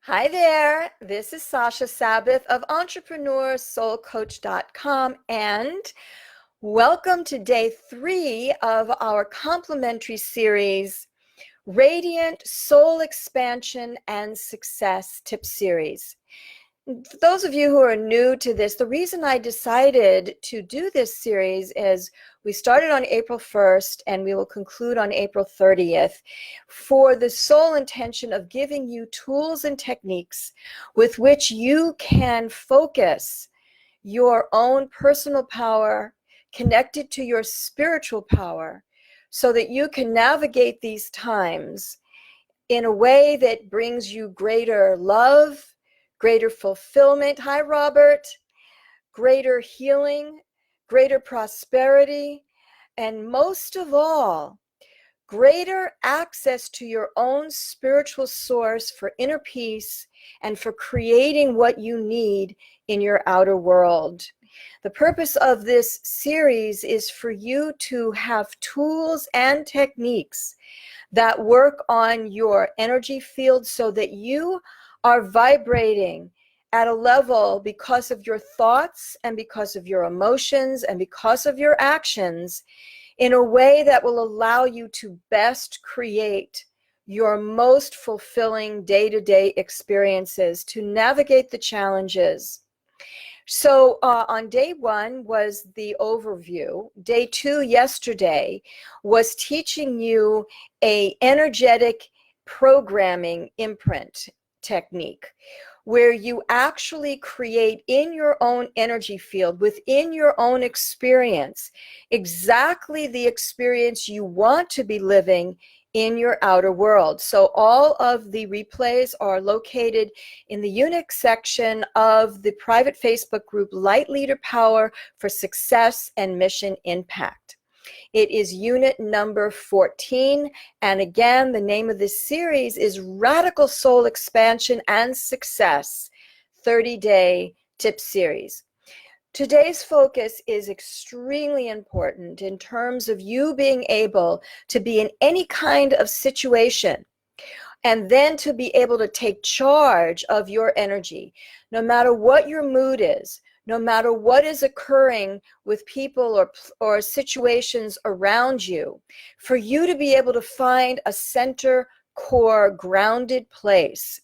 Hi there, this is Sasha Sabbath of EntrepreneurSoulCoach.com, and welcome to day 3 of our complimentary series, Radiant Soul Expansion and Success Tip Series. For those of you who are new to this, the reason I decided to do this series is we started on April 1st and we will conclude on April 30th for the sole intention of giving you tools and techniques with which you can focus your own personal power connected to your spiritual power so that you can navigate these times in a way that brings you greater love, greater fulfillment. Hi, Robert. Greater healing, greater prosperity, and most of all, greater access to your own spiritual source for inner peace and for creating what you need in your outer world. The purpose of this series is for you to have tools and techniques that work on your energy field so that you are vibrating at a level because of your thoughts and because of your emotions and because of your actions in a way that will allow you to best create your most fulfilling day-to-day experiences to navigate the challenges. So on day 1 was the overview. Day 2 yesterday was teaching you a energetic programming imprint technique where you actually create in your own energy field, within your own experience, exactly the experience you want to be living in your outer world. So all of the replays are located in the Unix section of the private Facebook group, Light Leader Power for Success and Mission Impact. It is unit number 14. And again, the name of this series is Radical Soul Expansion and Success 30-Day Tip Series. Today's focus is extremely important in terms of you being able to be in any kind of situation and then to be able to take charge of your energy, no matter what your mood is, no matter what is occurring with people or situations around you, for you to be able to find a center, core, grounded place.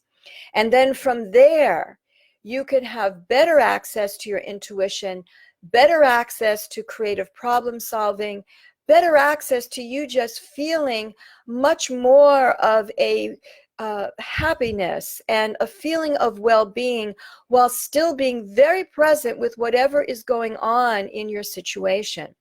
And then from there, you can have better access to your intuition, better access to creative problem solving, better access to you just feeling much more of a happiness and a feeling of well-being while still being very present with whatever is going on in your situation.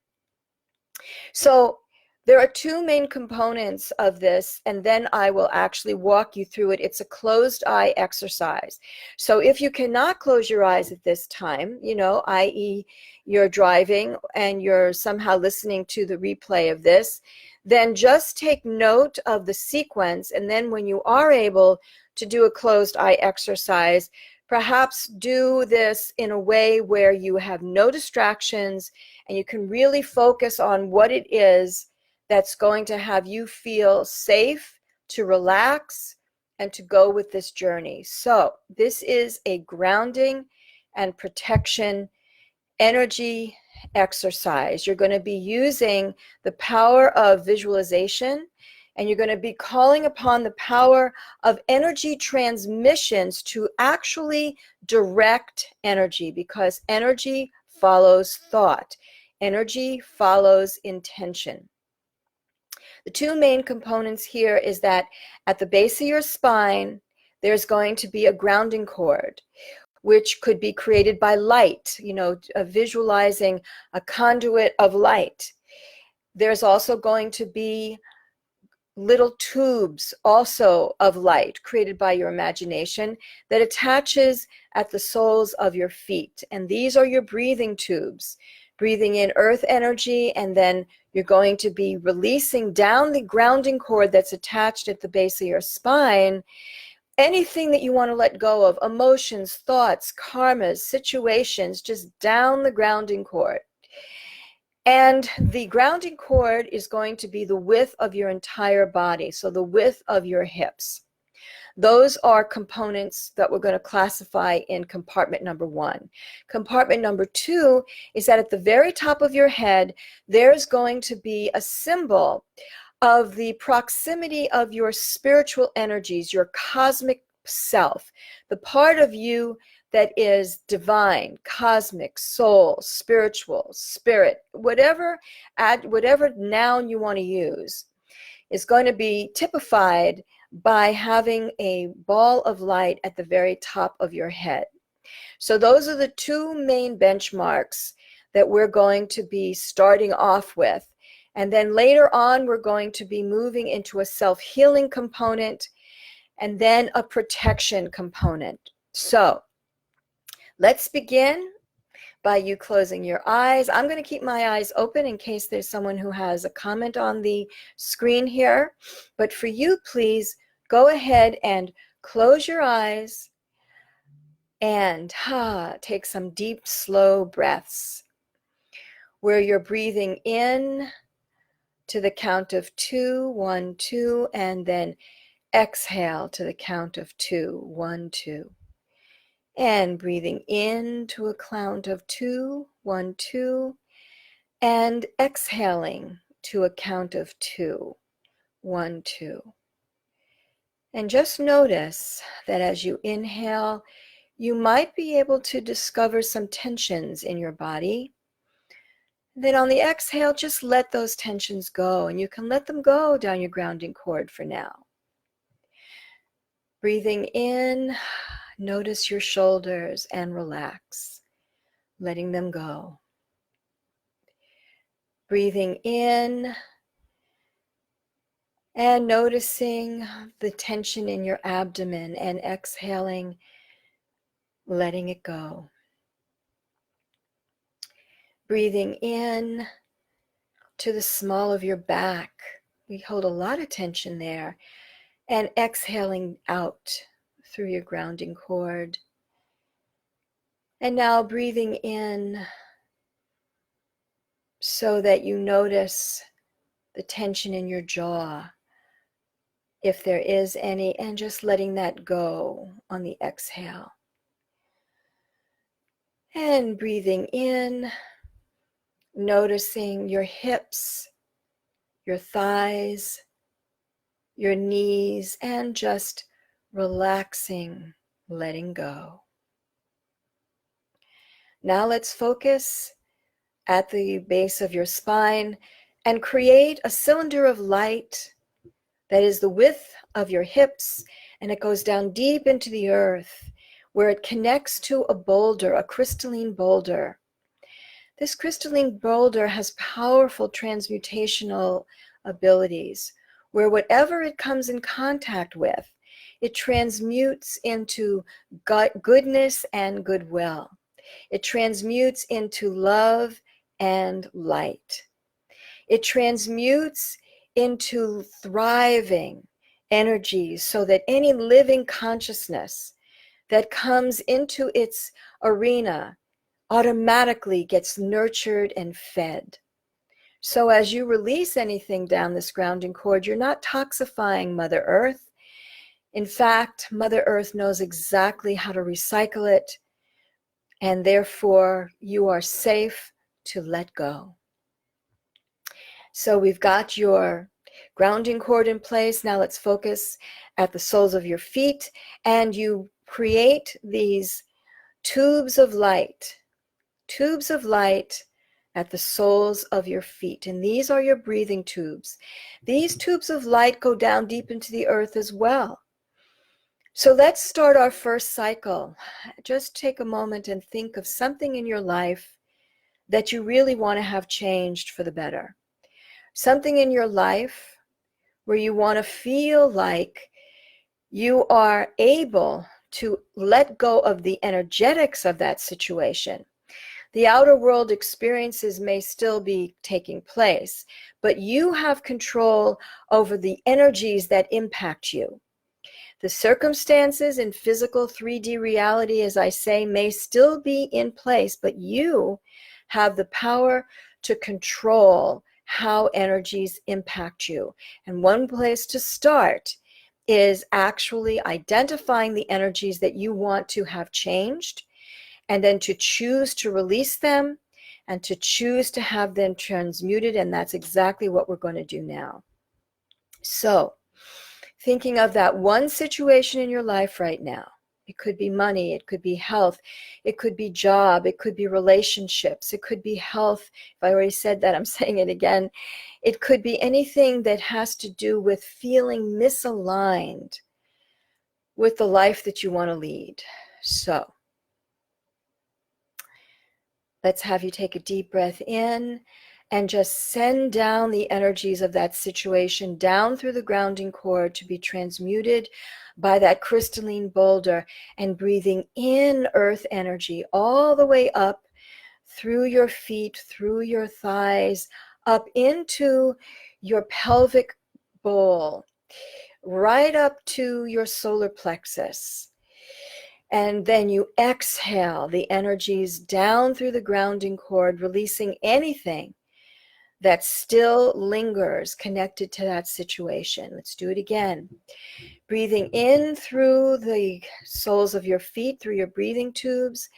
So there are 2 main components of this, and then I will actually walk you through it. It's a closed eye exercise. So if you cannot close your eyes at this time, i.e. you're driving and you're somehow listening to the replay of this, then just take note of the sequence, and then when you are able to do a closed eye exercise, perhaps do this in a way where you have no distractions and you can really focus on what it is that's going to have you feel safe, to relax, and to go with this journey. So this is a grounding and protection energy exercise. You're going to be using the power of visualization, and you're going to be calling upon the power of energy transmissions to actually direct energy, because energy follows thought. Energy follows intention. The 2 main components here is that at the base of your spine, there's going to be a grounding cord, which could be created by light, visualizing a conduit of light. There's also going to be little tubes also of light created by your imagination that attaches at the soles of your feet. And these are your breathing tubes, breathing in earth energy, and then you're going to be releasing down the grounding cord that's attached at the base of your spine anything that you want to let go of, emotions, thoughts, karmas, situations, just down the grounding cord. And the grounding cord is going to be the width of your entire body, so the width of your hips. Those are components that we're going to classify in compartment number 1. Compartment number 2 is that at the very top of your head, there's going to be a symbol of the proximity of your spiritual energies, your cosmic self, the part of you that is divine, cosmic, soul, spiritual, spirit, whatever noun you want to use, is going to be typified by having a ball of light at the very top of your head. So those are the 2 main benchmarks that we're going to be starting off with. And then later on, we're going to be moving into a self-healing component and then a protection component. So let's begin by you closing your eyes. I'm going to keep my eyes open in case there's someone who has a comment on the screen here. But for you, please go ahead and close your eyes and take some deep, slow breaths where you're breathing in to the count of 2, 1, 2, and then exhale to the count of 2, 1, 2. And breathing in to a count of 2, 1, 2, and exhaling to a count of 2, 1, 2. And just notice that as you inhale, you might be able to discover some tensions in your body. Then on the exhale, just let those tensions go, and you can let them go down your grounding cord for now. Breathing in, notice your shoulders and relax, letting them go. Breathing in and noticing the tension in your abdomen, and exhaling, letting it go. Breathing in to the small of your back. We hold a lot of tension there. And exhaling out through your grounding cord. And now breathing in so that you notice the tension in your jaw, if there is any, and just letting that go on the exhale. And breathing in, noticing your hips, your thighs, your knees, and just relaxing, letting go. Now let's focus at the base of your spine and create a cylinder of light that is the width of your hips, and it goes down deep into the earth where it connects to a boulder, a crystalline boulder. This crystalline boulder has powerful transmutational abilities where whatever it comes in contact with, it transmutes into goodness and goodwill. It transmutes into love and light. It transmutes into thriving energies so that any living consciousness that comes into its arena automatically gets nurtured and fed. So as you release anything down this grounding cord, you're not toxifying Mother Earth. In fact, Mother Earth knows exactly how to recycle it, and therefore you are safe to let go. So we've got your grounding cord in place. Now let's focus at the soles of your feet, and you create these tubes of light at the soles of your feet. And these are your breathing tubes. These tubes of light go down deep into the earth as well. So let's start our first cycle. Just take a moment and think of something in your life that you really want to have changed for the better. Something in your life where you want to feel like you are able to let go of the energetics of that situation. The outer world experiences may still be taking place, but you have control over the energies that impact you. The circumstances in physical 3D reality, as I say, may still be in place, but you have the power to control how energies impact you. And one place to start is actually identifying the energies that you want to have changed, and then to choose to release them and to choose to have them transmuted. And that's exactly what we're going to do now. So, thinking of that one situation in your life right now. It could be money, it could be health, it could be job, it could be relationships, it could be health. If I already said that, I'm saying it again. It could be anything that has to do with feeling misaligned with the life that you want to lead. So, let's have you take a deep breath in and just send down the energies of that situation down through the grounding cord to be transmuted by that crystalline boulder, and breathing in earth energy all the way up through your feet, through your thighs, up into your pelvic bowl, right up to your solar plexus. And then you exhale the energies down through the grounding cord, releasing anything that still lingers connected to that situation. Let's do it again. Breathing in through the soles of your feet, through your breathing tubes,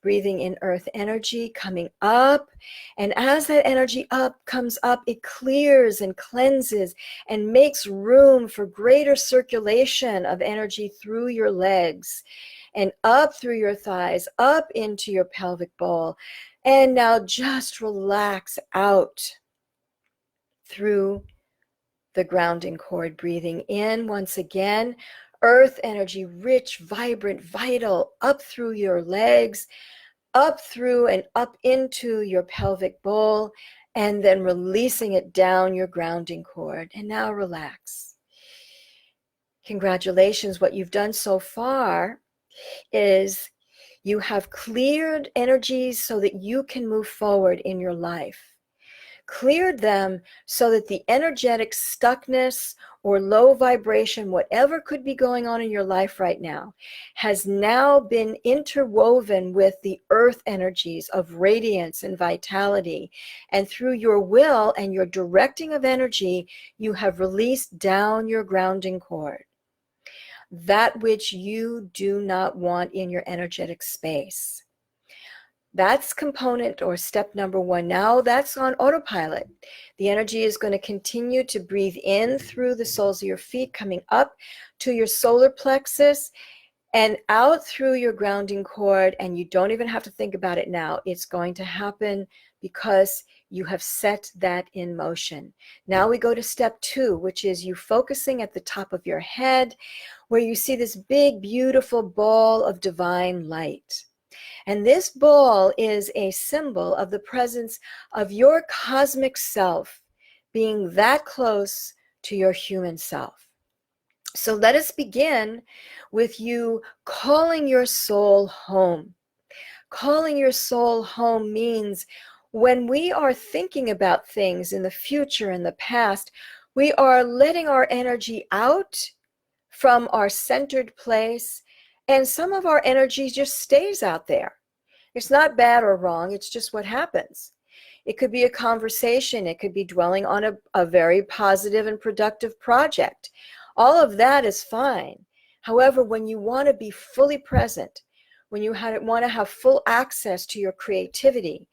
breathing in earth energy, coming up. And as that energy comes up, it clears and cleanses and makes room for greater circulation of energy through your legs and up through your thighs, up into your pelvic bowl. And now just relax out through the grounding cord, breathing in once again, earth energy, rich, vibrant, vital, up through your legs, up through and up into your pelvic bowl, and then releasing it down your grounding cord. And now relax. Congratulations. What you've done so far is you have cleared energies so that you can move forward in your life. Cleared them so that the energetic stuckness or low vibration, whatever could be going on in your life right now, has now been interwoven with the earth energies of radiance and vitality. And through your will and your directing of energy, you have released down your grounding cord that which you do not want in your energetic space. That's component or step number one. Now that's on autopilot. The energy is going to continue to breathe in through the soles of your feet, coming up to your solar plexus and out through your grounding cord. And you don't even have to think about it now. It's going to happen because you have set that in motion. Now we go to step two, which is you focusing at the top of your head, where you see this big, beautiful ball of divine light. And this ball is a symbol of the presence of your cosmic self being that close to your human self. So let us begin with you calling your soul home. Calling your soul home means when we are thinking about things in the future and the past, we are letting our energy out from our centered place, and some of our energy just stays out there. It's not bad or wrong, it's just what happens. It could be a conversation, it could be dwelling on a very positive and productive project. All of that is fine. However, when you want to be fully present, when you want to have full access to your creativity,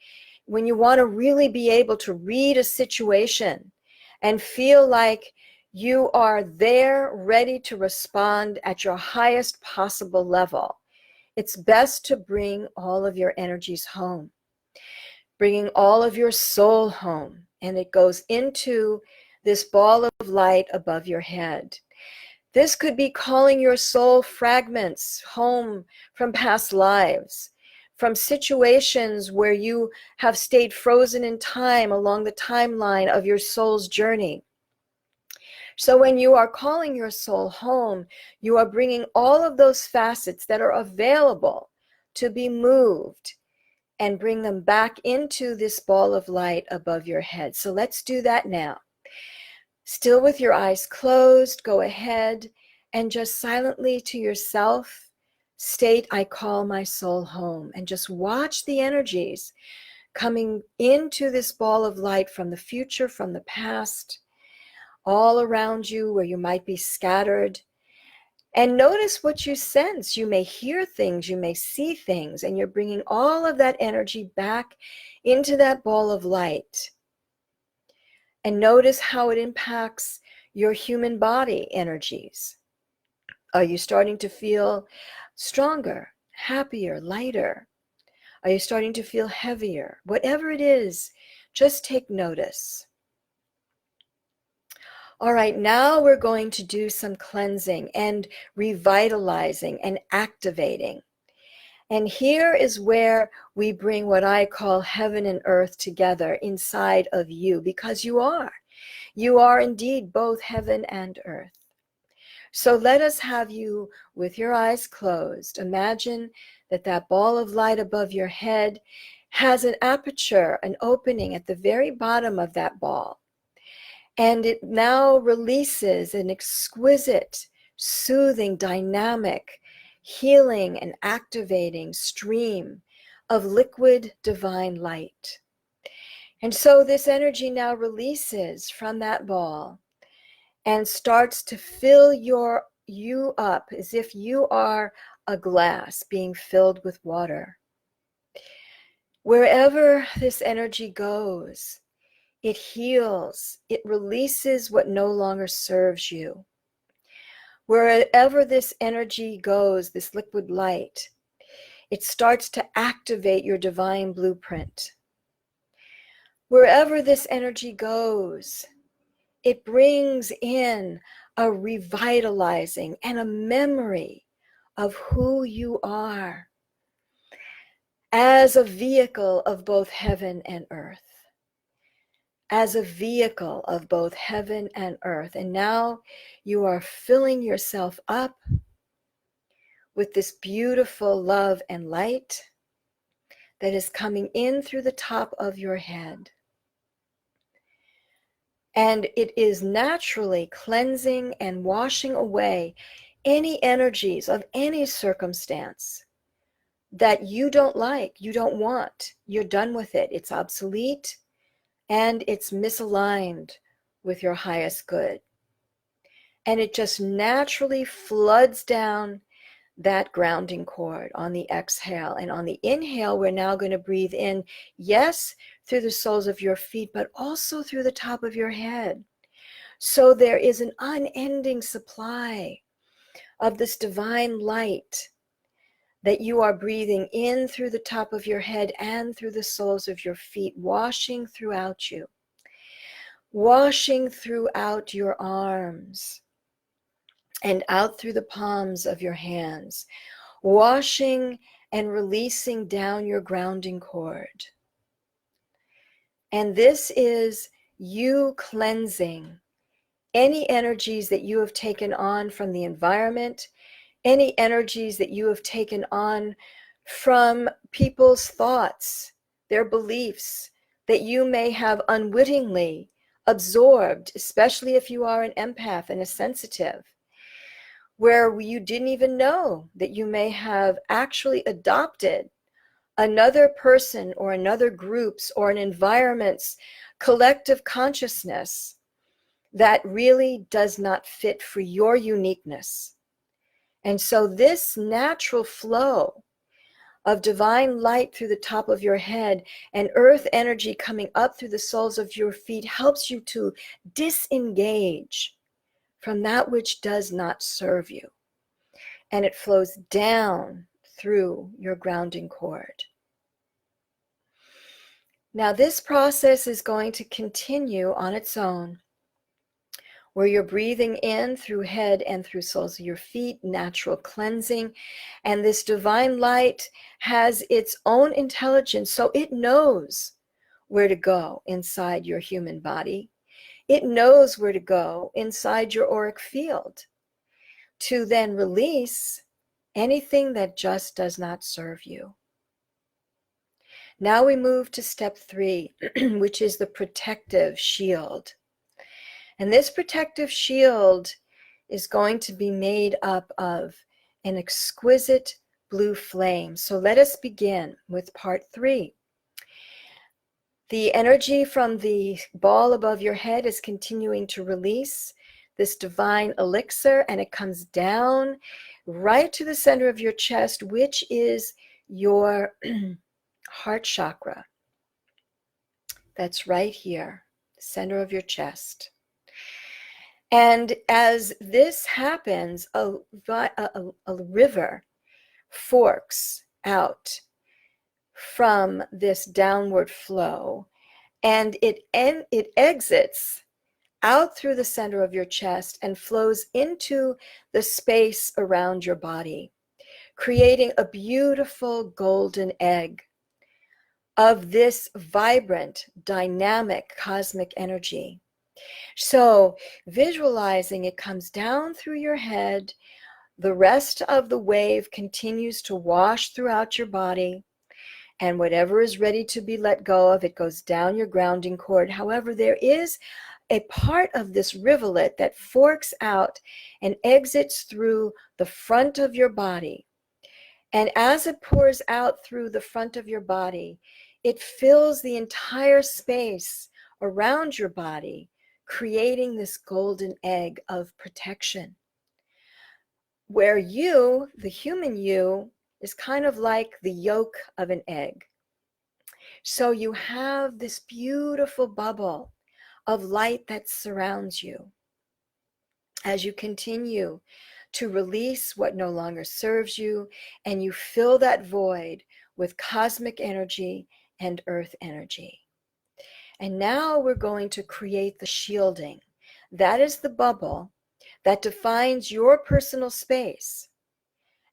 when you want to really be able to read a situation and feel like you are there ready to respond at your highest possible level, it's best to bring all of your energies home, bringing all of your soul home. And it goes into this ball of light above your head. This could be calling your soul fragments home from past lives, from situations where you have stayed frozen in time along the timeline of your soul's journey. So when you are calling your soul home, you are bringing all of those facets that are available to be moved and bring them back into this ball of light above your head. So let's do that now. Still with your eyes closed, go ahead and just silently to yourself state, I call my soul home, and just watch the energies coming into this ball of light from the future, from the past, all around you where you might be scattered. And notice what you sense. You may hear things, you may see things, and you're bringing all of that energy back into that ball of light. And notice how it impacts your human body energies. Are you starting to feel stronger, happier, lighter? Are you starting to feel heavier? Whatever it is, just take notice. All right, now we're going to do some cleansing and revitalizing and activating. And here is where we bring what I call heaven and earth together inside of you, because you are. You are indeed both heaven and earth. So let us have you with your eyes closed. Imagine that that ball of light above your head has an aperture, an opening at the very bottom of that ball. And it now releases an exquisite, soothing, dynamic, healing and activating stream of liquid divine light. And so this energy now releases from that ball and starts to fill you up as if you are a glass being filled with water. Wherever this energy goes, it heals, it releases what no longer serves you. Wherever this energy goes, this liquid light, it starts to activate your divine blueprint. Wherever this energy goes, it brings in a revitalizing and a memory of who you are as a vehicle of both heaven and earth. As a vehicle of both heaven and earth. And now you are filling yourself up with this beautiful love and light that is coming in through the top of your head. And it is naturally cleansing and washing away any energies of any circumstance that you don't like, you don't want. You're done with it. It's obsolete and it's misaligned with your highest good. And it just naturally floods down that grounding cord on the exhale. And on the inhale, we're now going to breathe in, yes, through the soles of your feet, but also through the top of your head. So there is an unending supply of this divine light that you are breathing in through the top of your head and through the soles of your feet, washing throughout you, washing throughout your arms and out through the palms of your hands, washing and releasing down your grounding cord. And this is you cleansing any energies that you have taken on from the environment, any energies that you have taken on from people's thoughts, their beliefs that you may have unwittingly absorbed, especially if you are an empath and a sensitive, where you didn't even know that you may have actually adopted another person or another group's or an environment's collective consciousness that really does not fit for your uniqueness. And so this natural flow of divine light through the top of your head and earth energy coming up through the soles of your feet helps you to disengage from that which does not serve you. And it flows down through your grounding cord. Now this process is going to continue on its own, where you're breathing in through head and through soles of your feet, natural cleansing. And this divine light has its own intelligence, so it knows where to go inside your human body. It knows where to go inside your auric field to then release anything that just does not serve you. Now we move to step 3, which is the protective shield. And this protective shield is going to be made up of an exquisite blue flame. So let us begin with part 3. The energy from the ball above your head is continuing to release this divine elixir, and it comes down right to the center of your chest, which is your heart chakra. That's right here, center of your chest. And as this happens, a river forks out from this downward flow, and it exits out through the center of your chest and flows into the space around your body, creating a beautiful golden egg of this vibrant, dynamic cosmic energy. So visualizing it comes down through your head, the rest of the wave continues to wash throughout your body, and whatever is ready to be let go of, it goes down your grounding cord. However, there is a part of this rivulet that forks out and exits through the front of your body. And as it pours out through the front of your body, it fills the entire space around your body, creating this golden egg of protection, where you, the human you, is kind of like the yolk of an egg. So you have this beautiful bubble of light that surrounds you as you continue to release what no longer serves you, and you fill that void with cosmic energy and earth energy. And now we're going to create the shielding. That is the bubble that defines your personal space.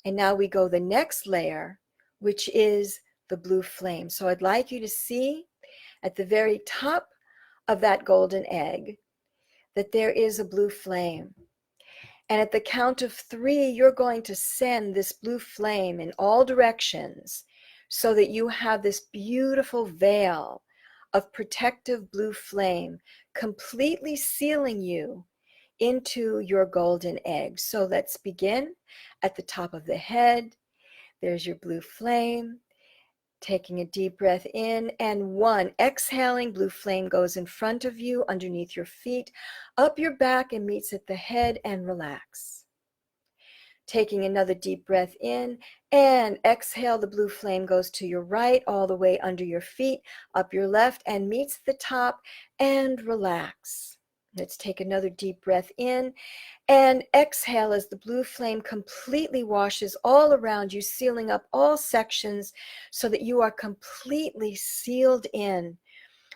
And now we go the next layer, which is the blue flame. So I'd like you to see at the very top of that golden egg that there is a blue flame. And at the count of 3, you're going to send this blue flame in all directions so that you have this beautiful veil of protective blue flame completely sealing you into your golden egg. So let's begin at the top of the head. There's your blue flame. Taking a deep breath in, and 1, exhaling, blue flame goes in front of you, underneath your feet, up your back, and meets at the head, and relax. Taking another deep breath in, and exhale, the blue flame goes to your right, all the way under your feet, up your left, and meets the top, and relax. Let's take another deep breath in, and exhale as the blue flame completely washes all around you, sealing up all sections so that you are completely sealed in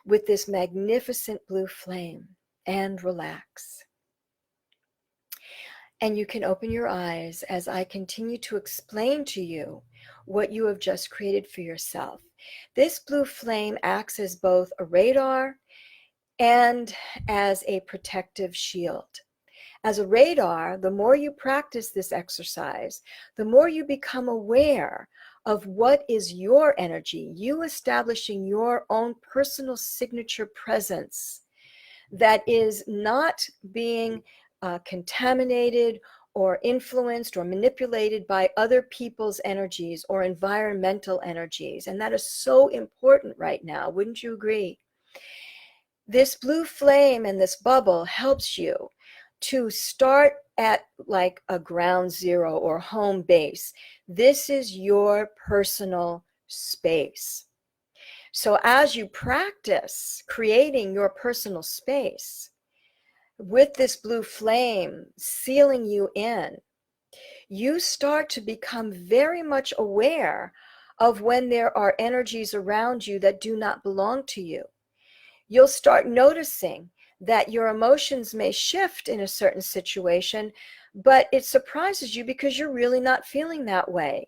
with this magnificent blue flame, and relax. And you can open your eyes as I continue to explain to you what you have just created for yourself. This blue flame acts as both a radar and as a protective shield. As a radar, the more you practice this exercise, the more you become aware of what is your energy, you establishing your own personal signature presence that is not being contaminated or influenced or manipulated by other people's energies or environmental energies. And that is so important right now. Wouldn't you agree? This blue flame and this bubble helps you to start at like a ground zero or home base. This is your personal space. So as you practice creating your personal space with this blue flame sealing you in, you start to become very much aware of when there are energies around you that do not belong to you. You'll start noticing that your emotions may shift in a certain situation, but it surprises you because you're really not feeling that way.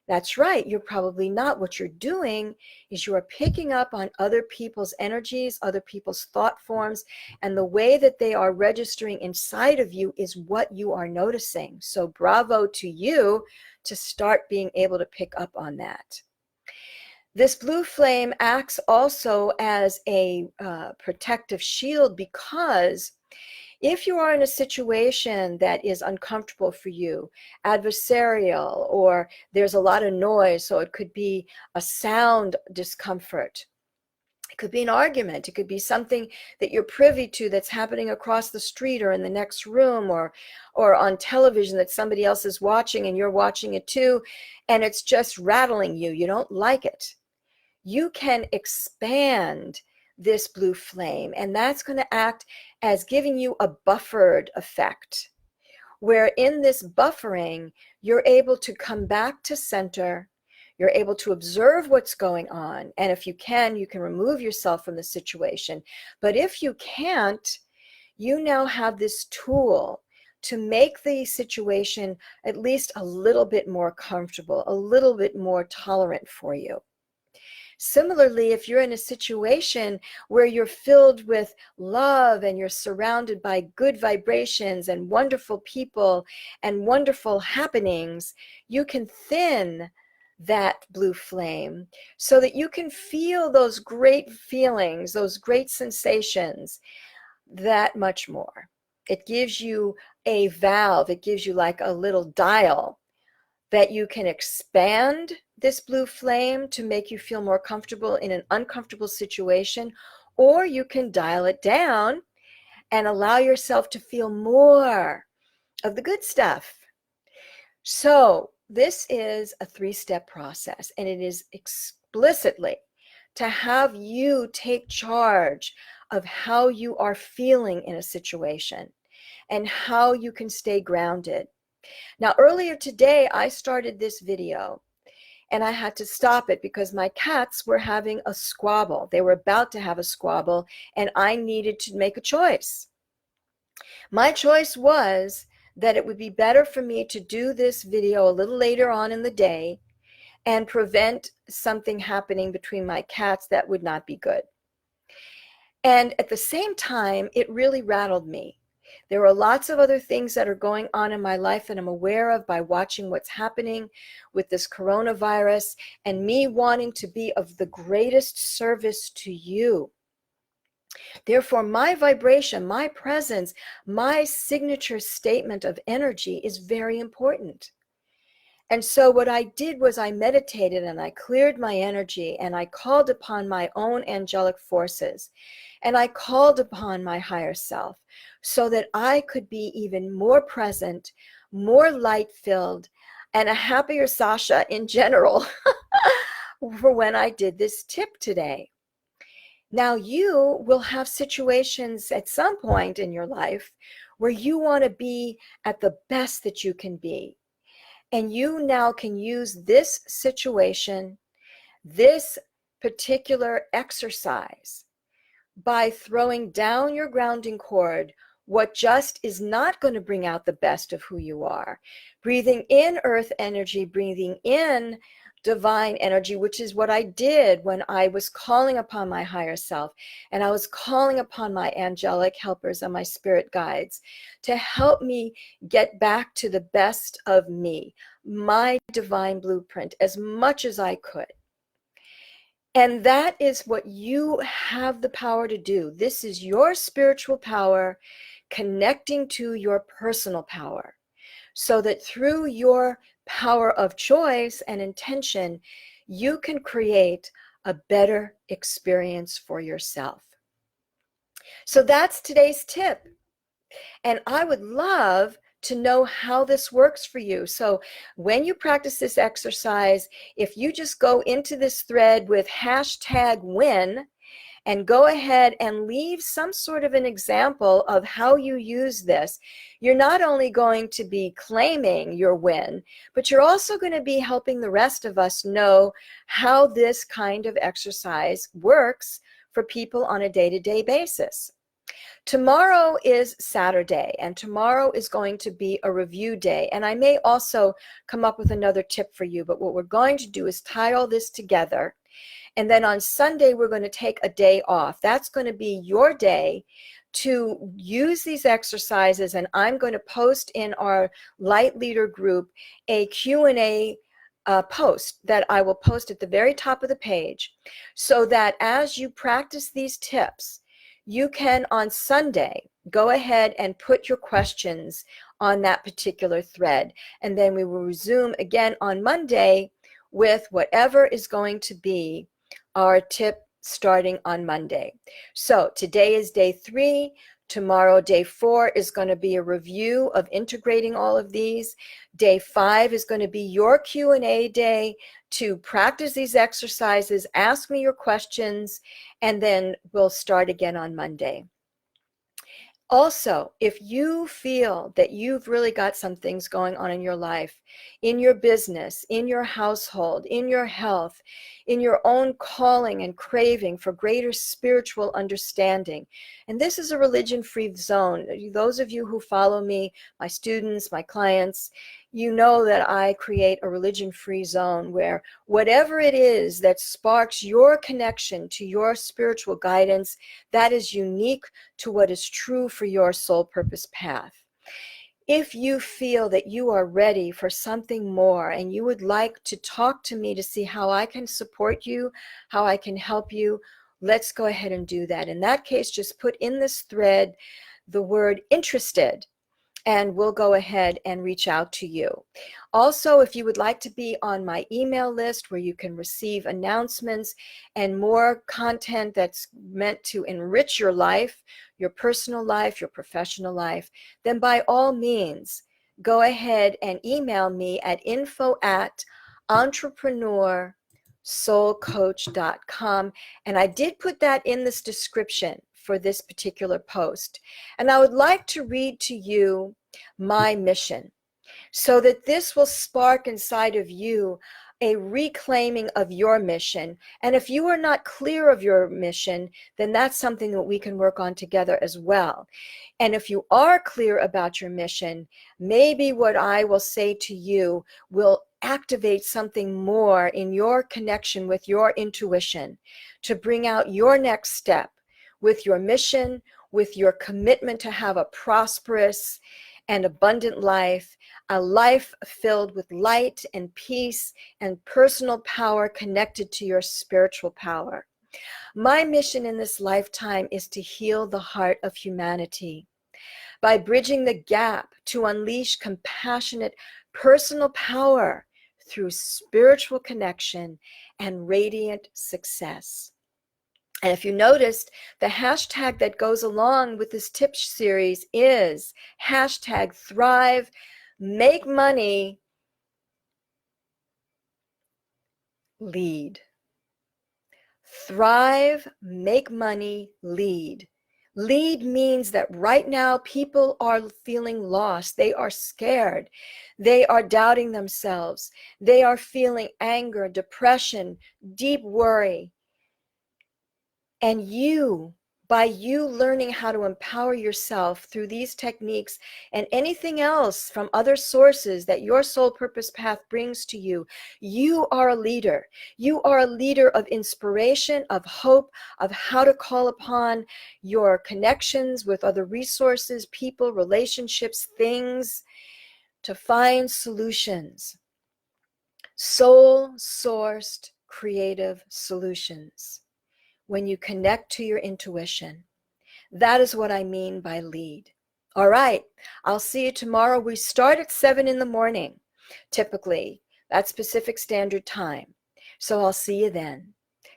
That's right, you're probably not. What you're doing is you are picking up on other people's energies, other people's thought forms, and the way that they are registering inside of you is what you are noticing. So bravo to you to start being able to pick up on that. This blue flame acts also as a protective shield, because if you are in a situation that is uncomfortable for you, adversarial, or there's a lot of noise, so it could be a sound discomfort, It could be an argument. It could be something that you're privy to that's happening across the street or in the next room, or on television that somebody else is watching and you're watching it too, and it's just rattling you. You don't like it. You can expand this blue flame, and that's going to act as giving you a buffered effect, where in this buffering, you're able to come back to center. You're able to observe what's going on. And if you can remove yourself from the situation. But if you can't, you now have this tool to make the situation at least a little bit more comfortable, a little bit more tolerant for you. Similarly, if you're in a situation where you're filled with love and you're surrounded by good vibrations and wonderful people and wonderful happenings, you can thin that blue flame so that you can feel those great feelings, those great sensations, that much more. It gives you a valve, it gives you like a little dial that you can expand this blue flame to make you feel more comfortable in an uncomfortable situation, or you can dial it down and allow yourself to feel more of the good stuff. So this is a 3-step process, and it is explicitly to have you take charge of how you are feeling in a situation and how you can stay grounded. Now, earlier today, I started this video and I had to stop it because my cats were having a squabble. They were about to have a squabble and I needed to make a choice. My choice was that it would be better for me to do this video a little later on in the day and prevent something happening between my cats that would not be good. And at the same time, it really rattled me. There are lots of other things that are going on in my life that I'm aware of by watching what's happening with this coronavirus and me wanting to be of the greatest service to you. Therefore, my vibration, my presence, my signature statement of energy is very important. And so what I did was I meditated and I cleared my energy and I called upon my own angelic forces and I called upon my higher self so that I could be even more present, more light-filled, and a happier Sasha in general for when I did this tip today. Now you will have situations at some point in your life where you want to be at the best that you can be. And you now can use this situation, this particular exercise, by throwing down your grounding cord, what just is not going to bring out the best of who you are. Breathing in earth energy, breathing in divine energy, which is what I did when I was calling upon my higher self and I was calling upon my angelic helpers and my spirit guides to help me get back to the best of me, my divine blueprint, as much as I could. And that is what you have the power to do. This is your spiritual power connecting to your personal power, so that through your power of choice and intention, you can create a better experience for yourself. So that's today's tip. And I would love to know how this works for you. So when you practice this exercise, if you just go into this thread with #win and go ahead and leave some sort of an example of how you use this, you're not only going to be claiming your win, but you're also going to be helping the rest of us know how this kind of exercise works for people on a day-to-day basis. Tomorrow is Saturday, and tomorrow is going to be a review day. And I may also come up with another tip for you, but what we're going to do is tie all this together. And then on Sunday, we're going to take a day off. That's going to be your day to use these exercises. And I'm going to post in our Light Leader group a Q&A post that I will post at the very top of the page, so that as you practice these tips, you can on Sunday go ahead and put your questions on that particular thread. And then we will resume again on Monday with whatever is going to be our tip starting on Monday. So today is day 3. Tomorrow, day 4, is going to be a review of integrating all of these. Day 5 is going to be your Q&A day to practice these exercises, ask me your questions, and then we'll start again on Monday. Also, if you feel that you've really got some things going on in your life, in your business, in your household, in your health, in your own calling and craving for greater spiritual understanding, and this is a religion-free zone. Those of you who follow me, my students, my clients, you know that I create a religion-free zone where whatever it is that sparks your connection to your spiritual guidance, that is unique to what is true for your soul purpose path. If you feel that you are ready for something more and you would like to talk to me to see how I can support you, how I can help you, let's go ahead and do that. In that case, just put in this thread the word interested, and we'll go ahead and reach out to you. Also, if you would like to be on my email list where you can receive announcements and more content that's meant to enrich your life, your personal life, your professional life, then by all means, go ahead and email me at info@entrepreneursoulcoach.com. And I did put that in this description for this particular post. And I would like to read to you my mission so that this will spark inside of you a reclaiming of your mission. And if you are not clear of your mission, then that's something that we can work on together as well. And if you are clear about your mission, maybe what I will say to you will activate something more in your connection with your intuition to bring out your next step with your mission, with your commitment to have a prosperous and abundant life, a life filled with light and peace and personal power connected to your spiritual power. My mission in this lifetime is to heal the heart of humanity by bridging the gap to unleash compassionate personal power through spiritual connection and radiant success. And if you noticed, the hashtag that goes along with this tip series is hashtag Thrive, Make Money, Lead. Thrive, make money, lead. Lead means that right now people are feeling lost. They are scared. They are doubting themselves. They are feeling anger, depression, deep worry. And you, by you learning how to empower yourself through these techniques and anything else from other sources that your soul purpose path brings to you, you are a leader. You are a leader of inspiration, of hope, of how to call upon your connections with other resources, people, relationships, things, to find solutions. Soul-sourced creative solutions. When you connect to your intuition. That is what I mean by lead. All right, I'll see you tomorrow. We start at 7 in the morning, typically. That's Pacific Standard Time. So I'll see you then.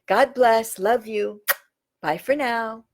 God bless. Love you. Bye for now.